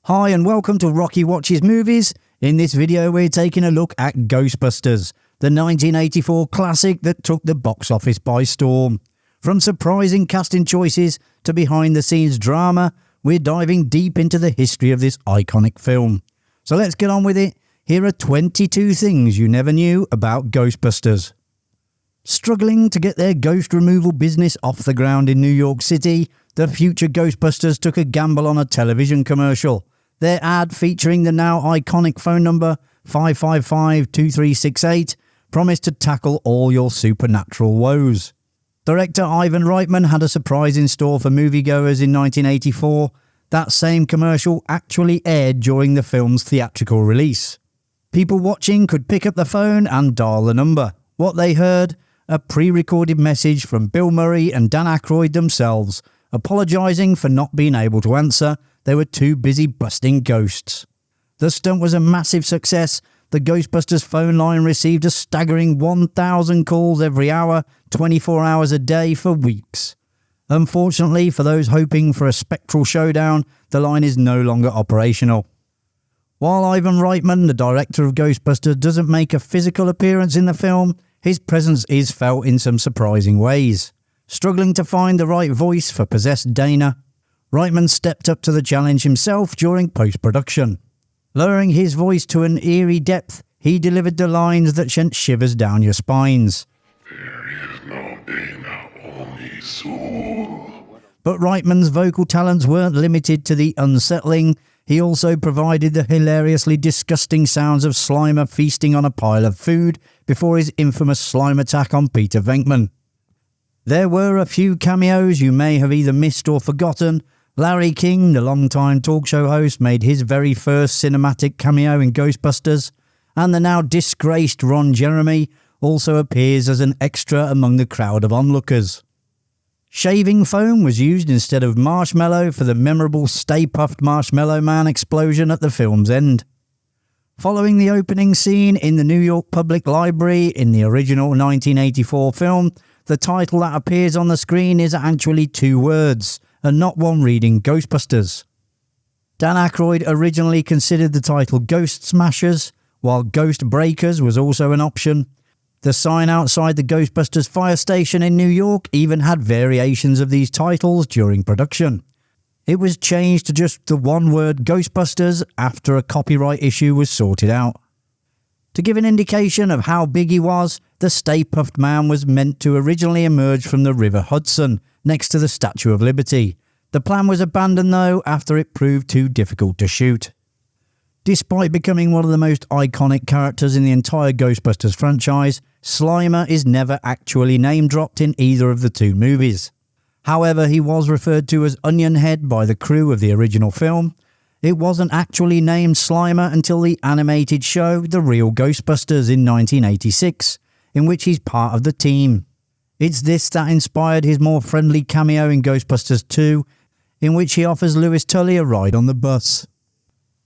Hi and welcome to Rocky Watches Movies. In this video we're taking a look at Ghostbusters, the 1984 classic that took the box office by storm. From surprising casting choices to behind the scenes drama, we're diving deep into the history of this iconic film. So let's get on with it. Here are 22 things you never knew about Ghostbusters. Struggling to get their ghost removal business off the ground in New York City, the future Ghostbusters took a gamble on a television commercial. Their ad, featuring the now iconic phone number 555-2368, promised to tackle all your supernatural woes. Director Ivan Reitman had a surprise in store for moviegoers in 1984. That same commercial actually aired during the film's theatrical release. People watching could pick up the phone and dial the number. What they heard? A pre-recorded message from Bill Murray and Dan Aykroyd themselves, apologising for not being able to answer. They were too busy busting ghosts. The stunt was a massive success. The Ghostbusters phone line received a staggering 1,000 calls every hour, 24 hours a day for weeks. Unfortunately, for those hoping for a spectral showdown, the line is no longer operational. While Ivan Reitman, the director of Ghostbusters, doesn't make a physical appearance in the film, his presence is felt in some surprising ways. Struggling to find the right voice for possessed Dayne, Reitman stepped up to the challenge himself during post-production. Lowering his voice to an eerie depth, he delivered the lines that sent shivers down your spines. There is no Dayne, only soul. But Reitman's vocal talents weren't limited to the unsettling. He also provided the hilariously disgusting sounds of Slimer feasting on a pile of food before his infamous slime attack on Peter Venkman. There were a few cameos you may have either missed or forgotten. Larry King, the longtime talk show host, made his very first cinematic cameo in Ghostbusters, and the now disgraced Ron Jeremy also appears as an extra among the crowd of onlookers. Shaving foam was used instead of marshmallow for the memorable Staypuff Marshmallow Man explosion at the film's end. Following the opening scene in the New York Public Library in the original 1984 film, the title that appears on the screen is actually two words, and not one reading Ghostbusters. Dan Aykroyd originally considered the title Ghost Smashers, while Ghost Breakers was also an option. The sign outside the Ghostbusters fire station in New York even had variations of these titles during production. It was changed to just the one word Ghostbusters after a copyright issue was sorted out. To give an indication of how big he was, the Staypuff Man was meant to originally emerge from the River Hudson, next to the Statue of Liberty. The plan was abandoned though after it proved too difficult to shoot. Despite becoming one of the most iconic characters in the entire Ghostbusters franchise, Slimer is never actually name-dropped in either of the two movies. However, he was referred to as Onion Head by the crew of the original film. It wasn't actually named Slimer until the animated show The Real Ghostbusters in 1986, in which he's part of the team. It's this that inspired his more friendly cameo in Ghostbusters 2, in which he offers Louis Tully a ride on the bus.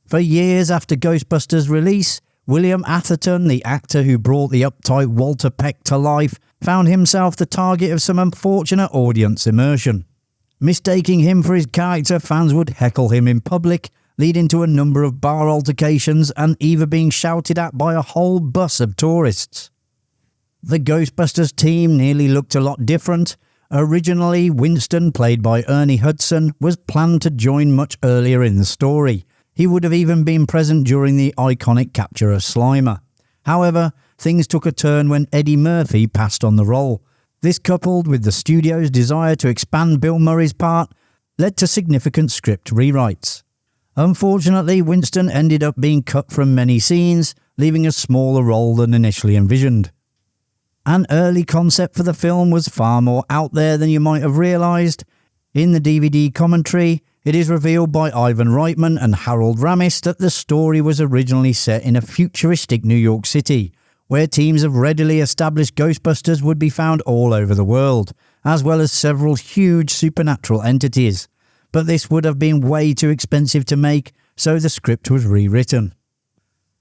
For years after Ghostbusters' release, William Atherton, the actor who brought the uptight Walter Peck to life, found himself the target of some unfortunate audience immersion. Mistaking him for his character, fans would heckle him in public, leading to a number of bar altercations and even being shouted at by a whole bus of tourists. The Ghostbusters team nearly looked a lot different. Originally, Winston, played by Ernie Hudson, was planned to join much earlier in the story. He would have even been present during the iconic capture of Slimer. However, things took a turn when Eddie Murphy passed on the role. This, coupled with the studio's desire to expand Bill Murray's part, led to significant script rewrites. Unfortunately, Winston ended up being cut from many scenes, leaving a smaller role than initially envisioned. An early concept for the film was far more out there than you might have realised. In the DVD commentary, it is revealed by Ivan Reitman and Harold Ramis that the story was originally set in a futuristic New York City, where teams of readily established Ghostbusters would be found all over the world, as well as several huge supernatural entities. But this would have been way too expensive to make, so the script was rewritten.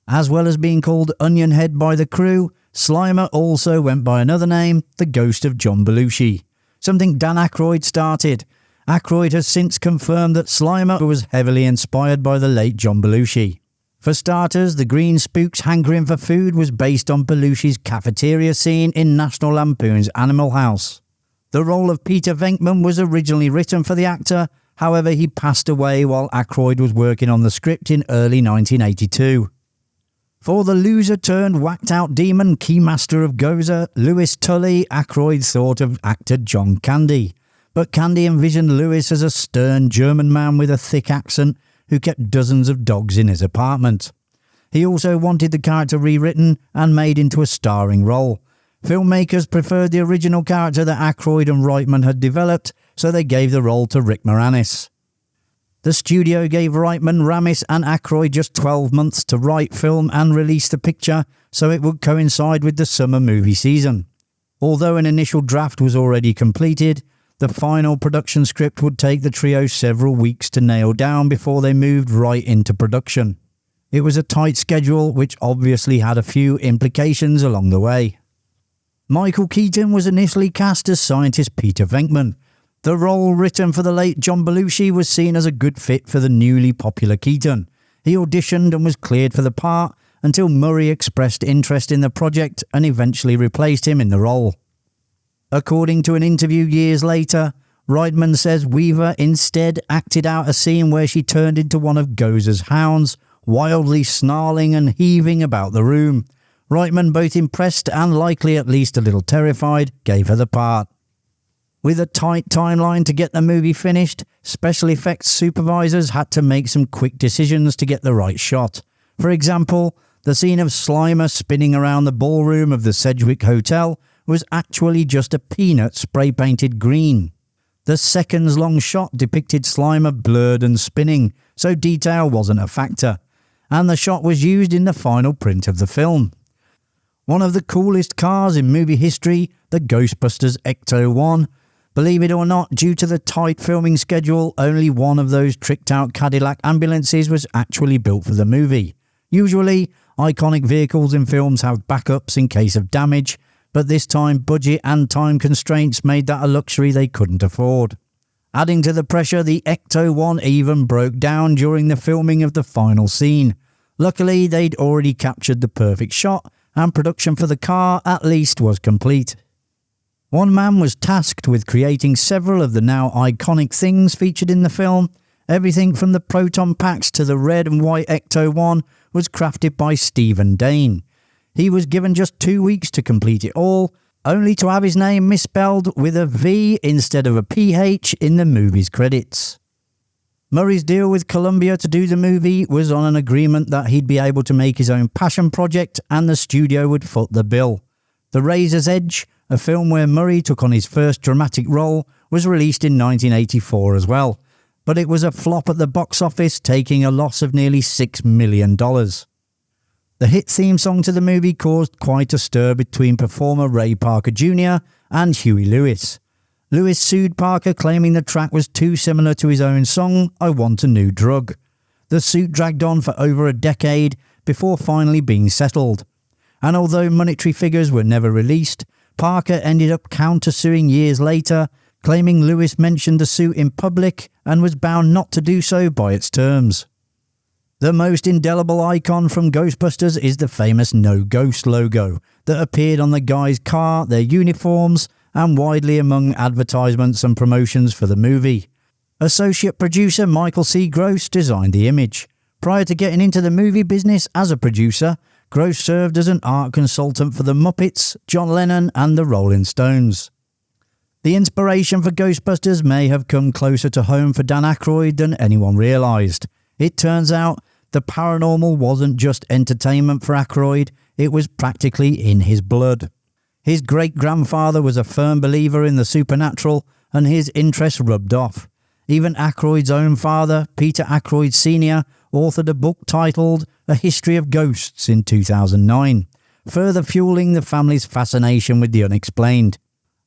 As well as being called Onion Head by the crew, Slimer also went by another name, the Ghost of John Belushi, something Dan Aykroyd started, Aykroyd has since confirmed that Slimer was heavily inspired by the late John Belushi. For starters, the green spook's hankering for food was based on Belushi's cafeteria scene in National Lampoon's Animal House. The role of Peter Venkman was originally written for the actor, however he passed away while Aykroyd was working on the script in early 1982. For the loser-turned-whacked-out demon keymaster of Gozer, Louis Tully, Aykroyd thought of actor John Candy. But Candy envisioned Louis as a stern German man with a thick accent who kept dozens of dogs in his apartment. He also wanted the character rewritten and made into a starring role. Filmmakers preferred the original character that Aykroyd and Reitman had developed, so they gave the role to Rick Moranis. The studio gave Reitman, Ramis and Aykroyd just 12 months to write, film and release the picture, so it would coincide with the summer movie season. Although an initial draft was already completed, the final production script would take the trio several weeks to nail down before they moved right into production. It was a tight schedule, which obviously had a few implications along the way. Michael Keaton was initially cast as scientist Peter Venkman. The role, written for the late John Belushi, was seen as a good fit for the newly popular Keaton. He auditioned and was cleared for the part until Murray expressed interest in the project and eventually replaced him in the role. According to an interview years later, Reitman says Weaver instead acted out a scene where she turned into one of Gozer's hounds, wildly snarling and heaving about the room. Reitman, both impressed and likely at least a little terrified, gave her the part. With a tight timeline to get the movie finished, special effects supervisors had to make some quick decisions to get the right shot. For example, the scene of Slimer spinning around the ballroom of the Sedgwick Hotel was actually just a peanut spray-painted green. The seconds-long shot depicted Slimer blurred and spinning, so detail wasn't a factor, and the shot was used in the final print of the film. One of the coolest cars in movie history, the Ghostbusters Ecto 1. Believe it or not, due to the tight filming schedule, only one of those tricked-out Cadillac ambulances was actually built for the movie. Usually, iconic vehicles in films have backups in case of damage, but this time budget and time constraints made that a luxury they couldn't afford. Adding to the pressure, the Ecto 1 even broke down during the filming of the final scene. Luckily, they'd already captured the perfect shot, and production for the car at least was complete. One man was tasked with creating several of the now iconic things featured in the film. Everything from the proton packs to the red and white Ecto 1 was crafted by Dayne. He was given just 2 weeks to complete it all, only to have his name misspelled with a V instead of a PH in the movie's credits. Murray's deal with Columbia to do the movie was on an agreement that he'd be able to make his own passion project and the studio would foot the bill. The Razor's Edge, a film where Murray took on his first dramatic role, was released in 1984 as well, but it was a flop at the box office, taking a loss of nearly $6 million. The hit theme song to the movie caused quite a stir between performer Ray Parker Jr. and Huey Lewis. Lewis sued Parker, claiming the track was too similar to his own song, I Want a New Drug. The suit dragged on for over a decade before finally being settled. And although monetary figures were never released, Parker ended up countersuing years later, claiming Lewis mentioned the suit in public and was bound not to do so by its terms. The most indelible icon from Ghostbusters is the famous No Ghost logo that appeared on the guys' car, their uniforms, and widely among advertisements and promotions for the movie. Associate producer Michael C. Gross designed the image. Prior to getting into the movie business as a producer, Gross served as an art consultant for the Muppets, John Lennon and the Rolling Stones. The inspiration for Ghostbusters may have come closer to home for Dan Aykroyd than anyone realised. It turns out the paranormal wasn't just entertainment for Aykroyd, it was practically in his blood. His great-grandfather was a firm believer in the supernatural, and his interest rubbed off. Even Aykroyd's own father, Peter Aykroyd Sr., authored a book titled A History of Ghosts in 2009, further fueling the family's fascination with the unexplained.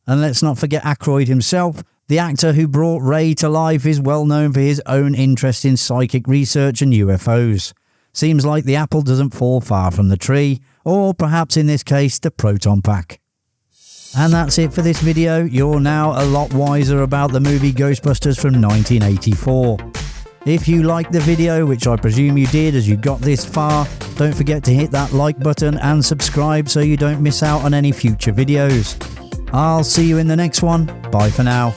And let's not forget Aykroyd himself. The actor who brought Ray to life is well known for his own interest in psychic research and UFOs. Seems like the apple doesn't fall far from the tree, or perhaps in this case the proton pack. And that's it for this video. You're now a lot wiser about the movie Ghostbusters from 1984. If you liked the video, which I presume you did as you got this far, don't forget to hit that like button and subscribe so you don't miss out on any future videos. I'll see you in the next one. Bye for now.